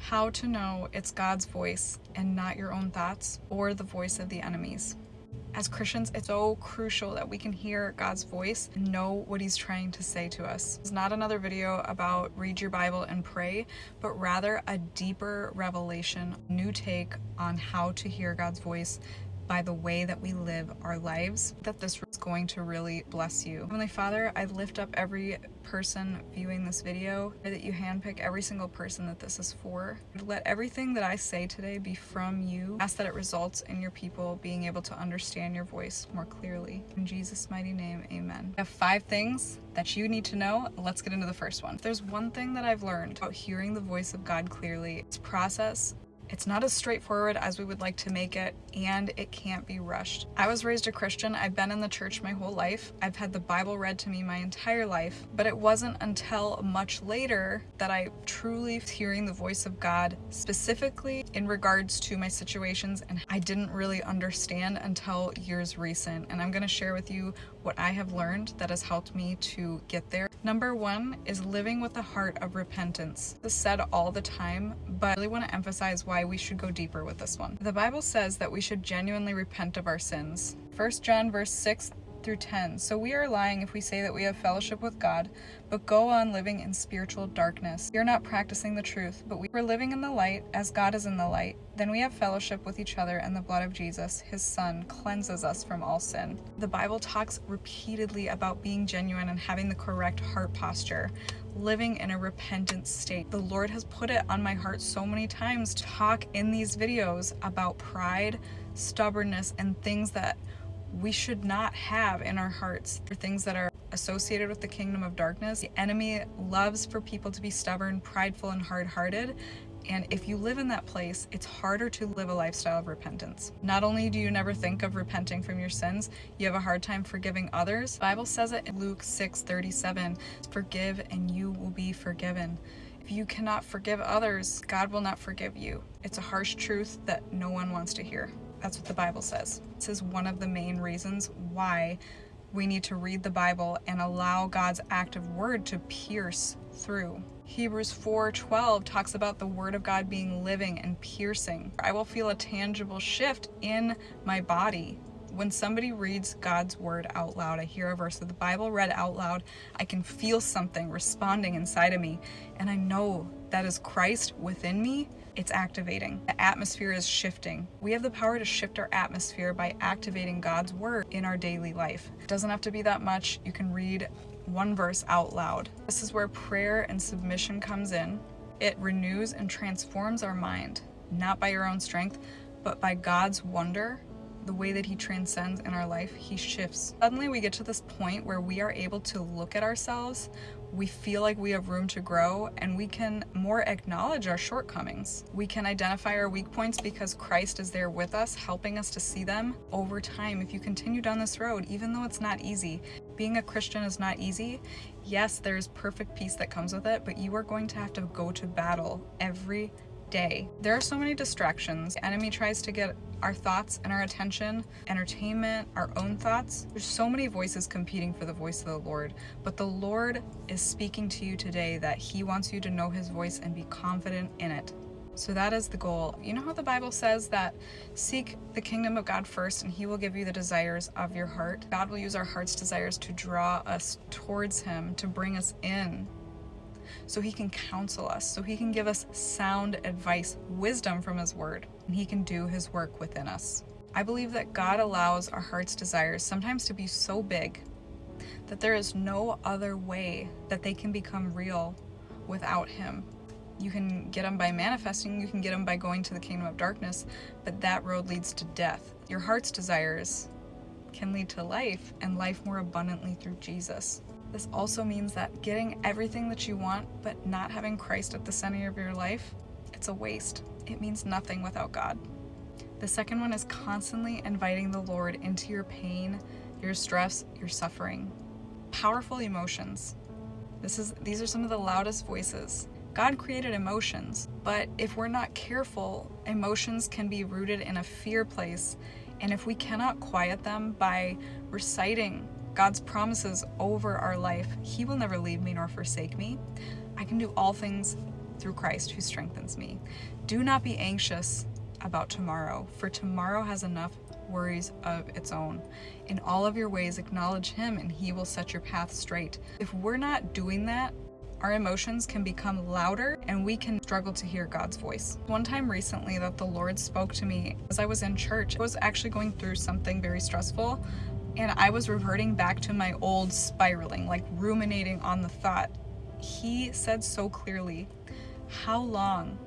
How to know it's God's voice and not your own thoughts or the voice of the enemies. As Christians, it's so crucial that we can hear God's voice and know what He's trying to say to us. It's not another video about read your Bible and pray, but rather a deeper revelation, new take on how to hear God's voice by the way that we live our lives, that this is going to really bless you. Heavenly Father, I lift up every person viewing this video, that you handpick every single person that this is for. Let everything that I say today be from you. Ask that it results in your people being able to understand your voice more clearly. In Jesus' mighty name, amen. I have 5 things that you need to know. Let's get into the first one. If there's one thing that I've learned about hearing the voice of God clearly, it's process. It's not as straightforward as we would like to make it, and it can't be rushed. I was raised a Christian. I've been in the church my whole life. I've had the Bible read to me my entire life, but it wasn't until much later that I truly was hearing the voice of God, specifically in regards to my situations, and I didn't really understand until years recent. And I'm going to share with you what I have learned that has helped me to get there. Number 1 is living with a heart of repentance. This is said all the time, but I really want to emphasize why we should go deeper with this one. The Bible says that we should genuinely repent of our sins. 1 John verse 6 through 10. So we are lying if we say that we have fellowship with God, but go on living in spiritual darkness. We are not practicing the truth, but we are living in the light as God is in the light. Then we have fellowship with each other, and the blood of Jesus, His Son, cleanses us from all sin. The Bible talks repeatedly about being genuine and having the correct heart posture, living in a repentant state. The Lord has put it on my heart so many times to talk in these videos about pride, stubbornness, and things that we should not have in our hearts. For things that are associated with the kingdom of darkness. The enemy loves for people to be stubborn, prideful, and hard-hearted. And if you live in that place, it's harder to live a lifestyle of repentance. Not only do you never think of repenting from your sins, you have a hard time forgiving others. The Bible says it in Luke 6:37, forgive and you will be forgiven. If you cannot forgive others, God will not forgive you. It's a harsh truth that no one wants to hear. That's what the Bible says. This is one of the main reasons why we need to read the Bible and allow God's active word to pierce through. Hebrews 4:12 talks about the word of God being living and piercing. I will feel a tangible shift in my body. When somebody reads God's word out loud, I hear a verse of the Bible read out loud, I can feel something responding inside of me, and I know that is Christ within me. It's activating. The atmosphere is shifting. We have the power to shift our atmosphere by activating God's word in our daily life. It doesn't have to be that much. You can read one verse out loud. This is where prayer and submission comes in. It renews and transforms our mind, not by your own strength, but by God's wonder. The way that He transcends in our life, He shifts. Suddenly we get to this point where we are able to look at ourselves, we feel like we have room to grow, and we can more acknowledge our shortcomings. We can identify our weak points because Christ is there with us, helping us to see them. Over time, if you continue down this road, even though it's not easy, being a Christian is not easy. Yes, there's perfect peace that comes with it, but you are going to have to go to battle every day. There are so many distractions. The enemy tries to get our thoughts and our attention, entertainment, our own thoughts. There's so many voices competing for the voice of the Lord, but the Lord is speaking to you today that He wants you to know His voice and be confident in it. So that is the goal. You know how the Bible says that seek the kingdom of God first and He will give you the desires of your heart? God will use our heart's desires to draw us towards Him, to bring us in, so He can counsel us, so He can give us sound advice, wisdom from His word, and He can do His work within us. I believe that God allows our heart's desires sometimes to be so big that there is no other way that they can become real without Him. You can get them by manifesting, you can get them by going to the kingdom of darkness, but that road leads to death. Your heart's desires can lead to life, and life more abundantly through Jesus. This also means that getting everything that you want, but not having Christ at the center of your life, it's a waste. It means nothing without God. The second one is constantly inviting the Lord into your pain, your stress, your suffering. Powerful emotions. These are some of the loudest voices. God created emotions, but if we're not careful, emotions can be rooted in a fear place, and if we cannot quiet them by reciting God's promises over our life, He will never leave me nor forsake me. I can do all things through Christ who strengthens me. Do not be anxious about tomorrow, for tomorrow has enough worries of its own. In all of your ways, acknowledge Him, and He will set your path straight. If we're not doing that, our emotions can become louder and we can struggle to hear God's voice. One time recently that the Lord spoke to me as I was in church, I was actually going through something very stressful, and I was reverting back to my old spiraling, like ruminating on the thought. He said so clearly, how long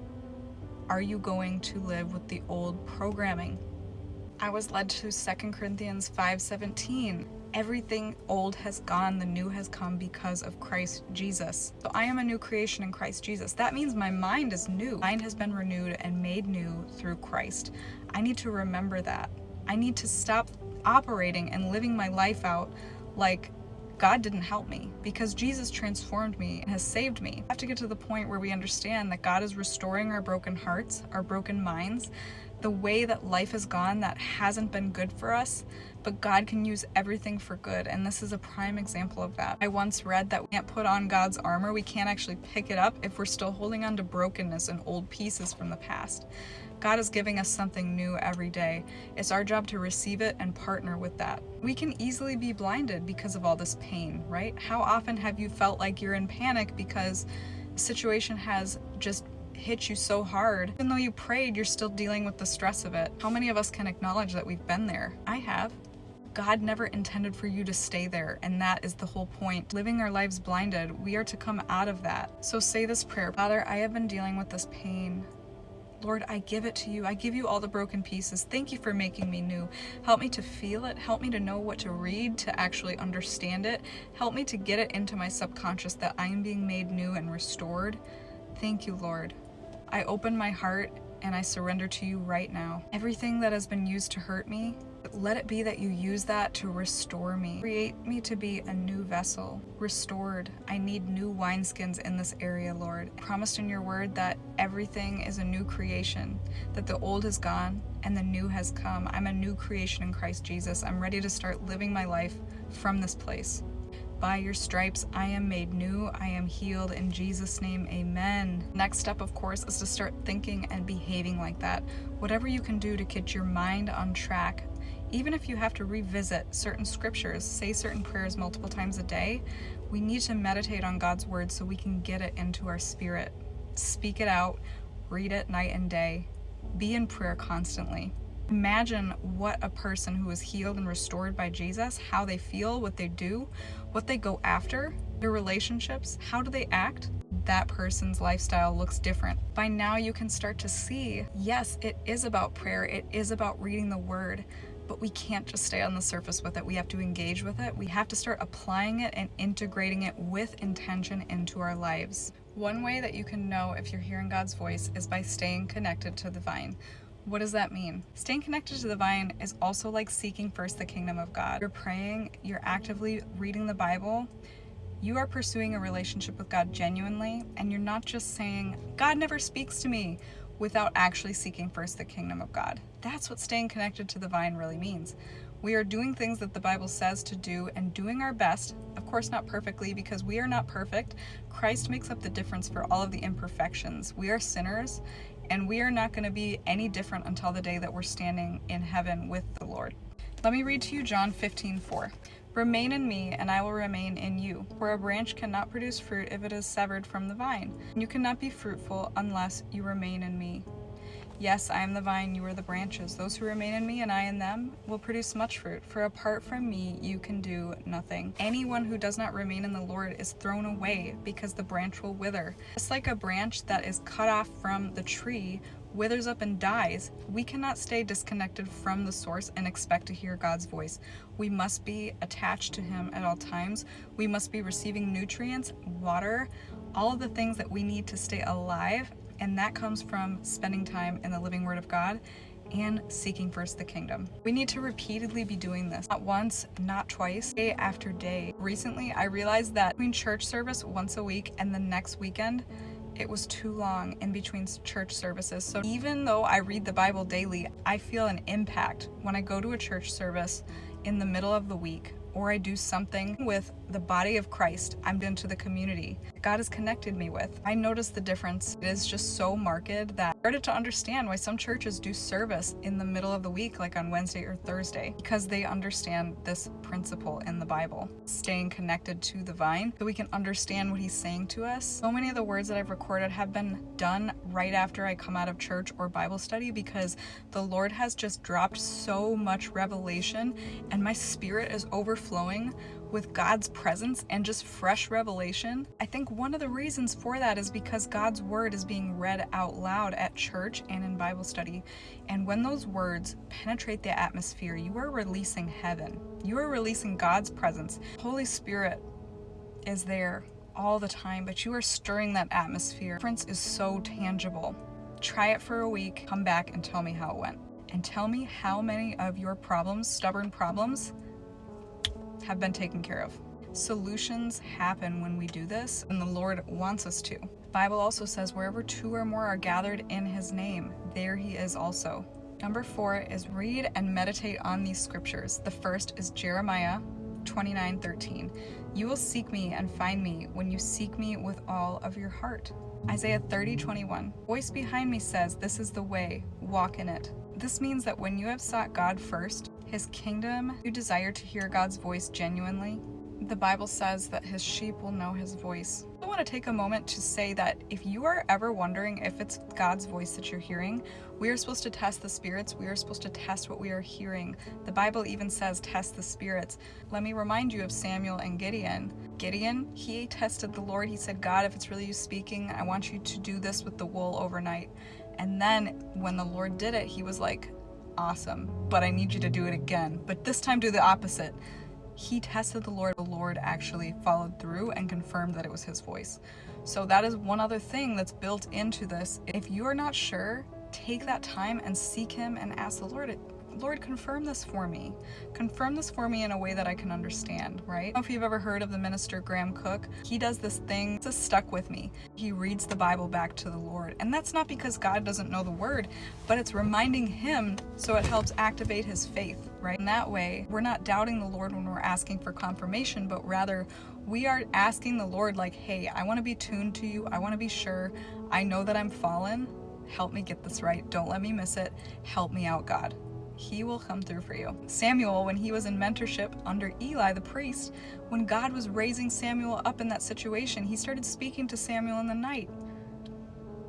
are you going to live with the old programming? I was led to 2 Corinthians 5:17. Everything old has gone, the new has come because of Christ Jesus. So I am a new creation in Christ Jesus. That means my mind is new. My mind has been renewed and made new through Christ. I need to remember that. I need to stop operating and living my life out like God didn't help me, because Jesus transformed me and has saved me. I have to get to the point where we understand that God is restoring our broken hearts, our broken minds, the way that life has gone that hasn't been good for us, but God can use everything for good, and this is a prime example of that. I once read that we can't put on God's armor, we can't actually pick it up if we're still holding on to brokenness and old pieces from the past. God is giving us something new every day. It's our job to receive it and partner with that. We can easily be blinded because of all this pain, right? How often have you felt like you're in panic because the situation has just hit you so hard? Even though you prayed, you're still dealing with the stress of it. How many of us can acknowledge that we've been there? I have. God never intended for you to stay there, and that is the whole point. Living our lives blinded, we are to come out of that. So say this prayer: Father, I have been dealing with this pain. Lord, I give it to you. I give you all the broken pieces. Thank you for making me new. Help me to feel it. Help me to know what to read to actually understand it. Help me to get it into my subconscious that I am being made new and restored. Thank you, Lord. I open my heart and I surrender to you right now. Everything that has been used to hurt me, let it be that you use that to restore me. Create me to be a new vessel, restored. I need new wineskins in this area, Lord. I promised in your word that everything is a new creation, that the old is gone and the new has come. I'm a new creation in Christ Jesus. I'm ready to start living my life from this place. By your stripes, I am made new. I am healed. In Jesus' name, amen. Next step, of course, is to start thinking and behaving like that. Whatever you can do to get your mind on track, even if you have to revisit certain scriptures, say certain prayers multiple times a day, we need to meditate on God's word so we can get it into our spirit. Speak it out, read it night and day. Be in prayer constantly. Imagine what a person who is healed and restored by Jesus, how they feel, what they do, what they go after, their relationships, how do they act? That person's lifestyle looks different. By now you can start to see, yes, it is about prayer, it is about reading the word, but we can't just stay on the surface with it. We have to engage with it. We have to start applying it and integrating it with intention into our lives. One way that you can know if you're hearing God's voice is by staying connected to the vine. What does that mean? Staying connected to the vine is also like seeking first the kingdom of God. You're praying, you're actively reading the Bible, you are pursuing a relationship with God genuinely, and you're not just saying, God never speaks to me, without actually seeking first the kingdom of God. That's what staying connected to the vine really means. We are doing things that the Bible says to do and doing our best, of course not perfectly because we are not perfect. Christ makes up the difference for all of the imperfections. We are sinners, and we are not going to be any different until the day that we're standing in heaven with the Lord. Let me read to you John 15:4. Remain in me, and I will remain in you. For a branch cannot produce fruit if it is severed from the vine. You cannot be fruitful unless you remain in me. Yes, I am the vine, you are the branches. Those who remain in me and I in them will produce much fruit, for apart from me you can do nothing. Anyone who does not remain in the Lord is thrown away, because the branch will wither. Just like a branch that is cut off from the tree withers up and dies, we cannot stay disconnected from the source and expect to hear God's voice. We must be attached to Him at all times. We must be receiving nutrients, water, all of the things that we need to stay alive. And that comes from spending time in the living Word of God and seeking first the kingdom. We need to repeatedly be doing this, not once, not twice, day after day. Recently, I realized that between church service once a week and the next weekend, it was too long in between church services. So even though I read the Bible daily, I feel an impact when I go to a church service in the middle of the week, or I do something with the body of Christ. I'm into the community. God has connected me with. I noticed the difference. It is just so marked that I started to understand why some churches do service in the middle of the week, like on Wednesday or Thursday, because they understand this principle in the Bible, staying connected to the vine, so we can understand what he's saying to us. So many of the words that I've recorded have been done right after I come out of church or Bible study, because the Lord has just dropped so much revelation and my spirit is overflowing with God's presence and just fresh revelation. I think one of the reasons for that is because God's word is being read out loud at church and in Bible study. And when those words penetrate the atmosphere, you are releasing heaven. You are releasing God's presence. Holy Spirit is there all the time, but you are stirring that atmosphere. The difference is so tangible. Try it for a week, come back and tell me how it went. And tell me how many of your problems, stubborn problems, have been taken care of. Solutions happen when we do this, and the Lord wants us to. The Bible also says, wherever 2 or more are gathered in his name, there he is also. Number 4 is read and meditate on these scriptures. The first is Jeremiah 29:13. You will seek me and find me when you seek me with all of your heart. Isaiah 30:21. Voice behind me says, this is the way, walk in it. This means that when you have sought God first, his kingdom, you desire to hear God's voice genuinely, the Bible says that his sheep will know his voice. I want to take a moment to say that if you are ever wondering if it's God's voice that you're hearing, we are supposed to test the spirits. We are supposed to test what we are hearing. The Bible even says test the spirits. Let me remind you of Samuel and Gideon. Gideon, he tested the Lord. He said, God, if it's really you speaking, I want you to do this with the wool overnight. And then when the Lord did it, he was like, awesome, but I need you to do it again. But this time do the opposite. He tested the Lord. The Lord actually followed through and confirmed that it was his voice. So that is one other thing that's built into this. If you are not sure, take that time and seek him and ask the Lord, Lord, confirm this for me. Confirm this for me in a way that I can understand, right? I don't know if you've ever heard of the minister Graham Cook. He does this thing that's stuck with me. He reads the Bible back to the Lord. And that's not because God doesn't know the word, but it's reminding him so it helps activate his faith, right? In that way, we're not doubting the Lord when we're asking for confirmation, but rather we are asking the Lord like, hey, I want to be tuned to you. I want to be sure. I know that I'm fallen. Help me get this right. Don't let me miss it. Help me out, God. He will come through for you. Samuel, when he was in mentorship under Eli the priest, when God was raising Samuel up in that situation, he started speaking to Samuel in the night.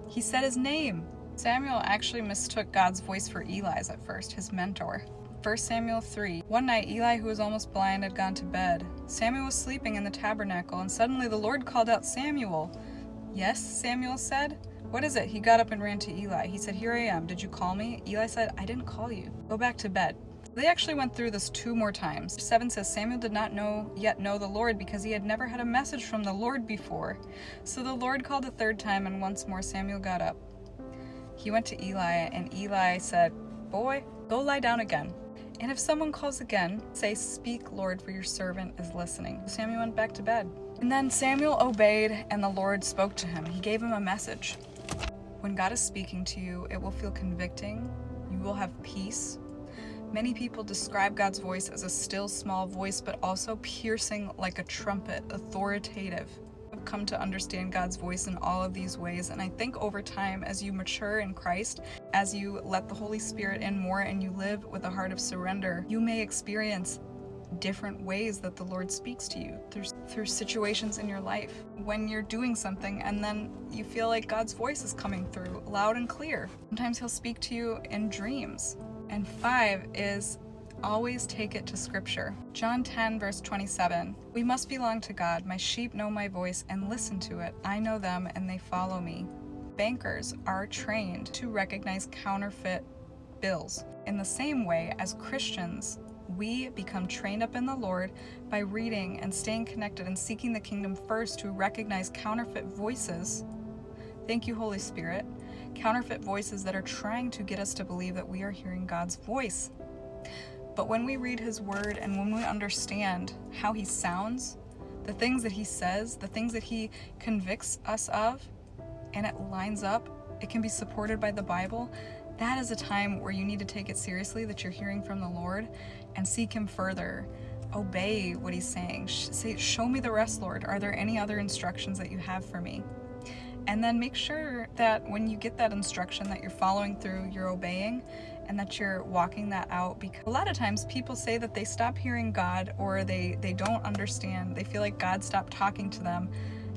He said his name. Samuel actually mistook God's voice for Eli's at first, his mentor. 1 Samuel 3. One night, Eli, who was almost blind, had gone to bed. Samuel was sleeping in the tabernacle, and suddenly the Lord called out, Samuel. Yes, Samuel said. What is it? He got up and ran to Eli. He said, here I am. Did you call me? Eli said, I didn't call you. Go back to bed. They actually went through this 2 more times. 7 says, Samuel did not yet know the Lord because he had never had a message from the Lord before. So the Lord called a 3rd time, and once more Samuel got up. He went to Eli, and Eli said, boy, go lie down again. And if someone calls again, say, speak, Lord, for your servant is listening. Samuel went back to bed. And then Samuel obeyed, and the Lord spoke to him. He gave him a message. When God is speaking to you, it will feel convicting. You will have peace. Many people describe God's voice as a still, small voice, but also piercing like a trumpet, authoritative. I've come to understand God's voice in all of these ways, and I think over time, as you mature in Christ, as you let the Holy Spirit in more and you live with a heart of surrender, you may experience different ways that the Lord speaks to you through situations in your life. When you're doing something and then you feel like God's voice is coming through loud and clear. Sometimes he'll speak to you in dreams. And 5 is always take it to scripture. John 10 verse 27. We must belong to God. My sheep know my voice and listen to it. I know them and they follow me. Bankers are trained to recognize counterfeit bills. In the same way as Christians, we become trained up in the Lord by reading and staying connected and seeking the kingdom first to recognize counterfeit voices. Thank you, Holy Spirit. Counterfeit voices that are trying to get us to believe that we are hearing God's voice. But when we read his word and when we understand how he sounds, the things that he says, the things that he convicts us of, and it lines up, it can be supported by the Bible, that is a time where you need to take it seriously that you're hearing from the Lord and seek him further. obey what he's saying. Say, show me the rest, Lord. Are there any other instructions that you have for me? And then make sure that when you get that instruction that you're following through, you're obeying, and that you're walking that out. Because a lot of times people say that they stop hearing God, or they don't understand. They feel like God stopped talking to them.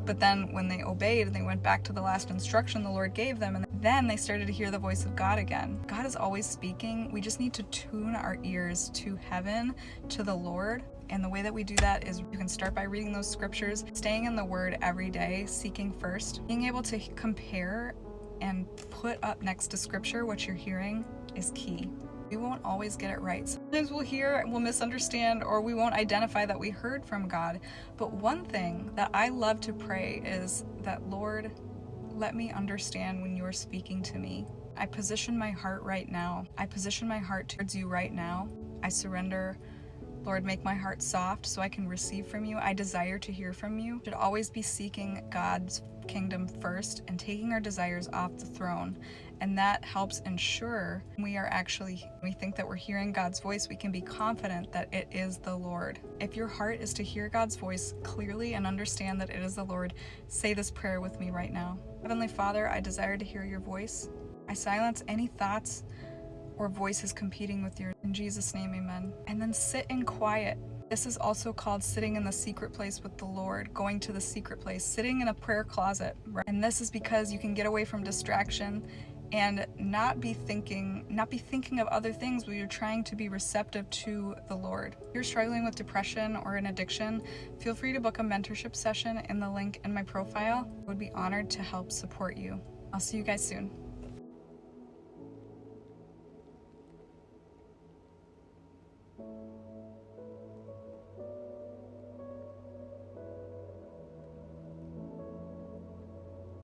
But then when they obeyed and they went back to the last instruction the Lord gave them, and then they started to hear the voice of God again. God is always speaking. We just need to tune our ears to heaven, to the Lord. And the way that we do that is you can start by reading those scriptures, staying in the Word every day, seeking first, being able to compare and put up next to scripture what you're hearing is key. We won't always get it right. Sometimes we'll hear, we'll misunderstand, or we won't identify that we heard from God. But one thing that I love to pray is that, Lord, let me understand when you're speaking to me. I position my heart right now. I position my heart towards you right now. I surrender. Lord, make my heart soft so I can receive from you. I desire to hear from you. We should always be seeking God's kingdom first and taking our desires off the throne. And that helps ensure when we think that we're hearing God's voice, we can be confident that it is the Lord. If your heart is to hear God's voice clearly and understand that it is the Lord, say this prayer with me right now. Heavenly Father, I desire to hear your voice. I silence any thoughts or voices competing with yours. In Jesus' name, amen. And then sit in quiet. This is also called sitting in the secret place with the Lord, going to the secret place, sitting in a prayer closet. Right? And this is because you can get away from distraction and not be thinking of other things when you're trying to be receptive to the Lord. If you're struggling with depression or an addiction, feel free to book a mentorship session in the link in my profile. I would be honored to help support you. I'll see you guys soon.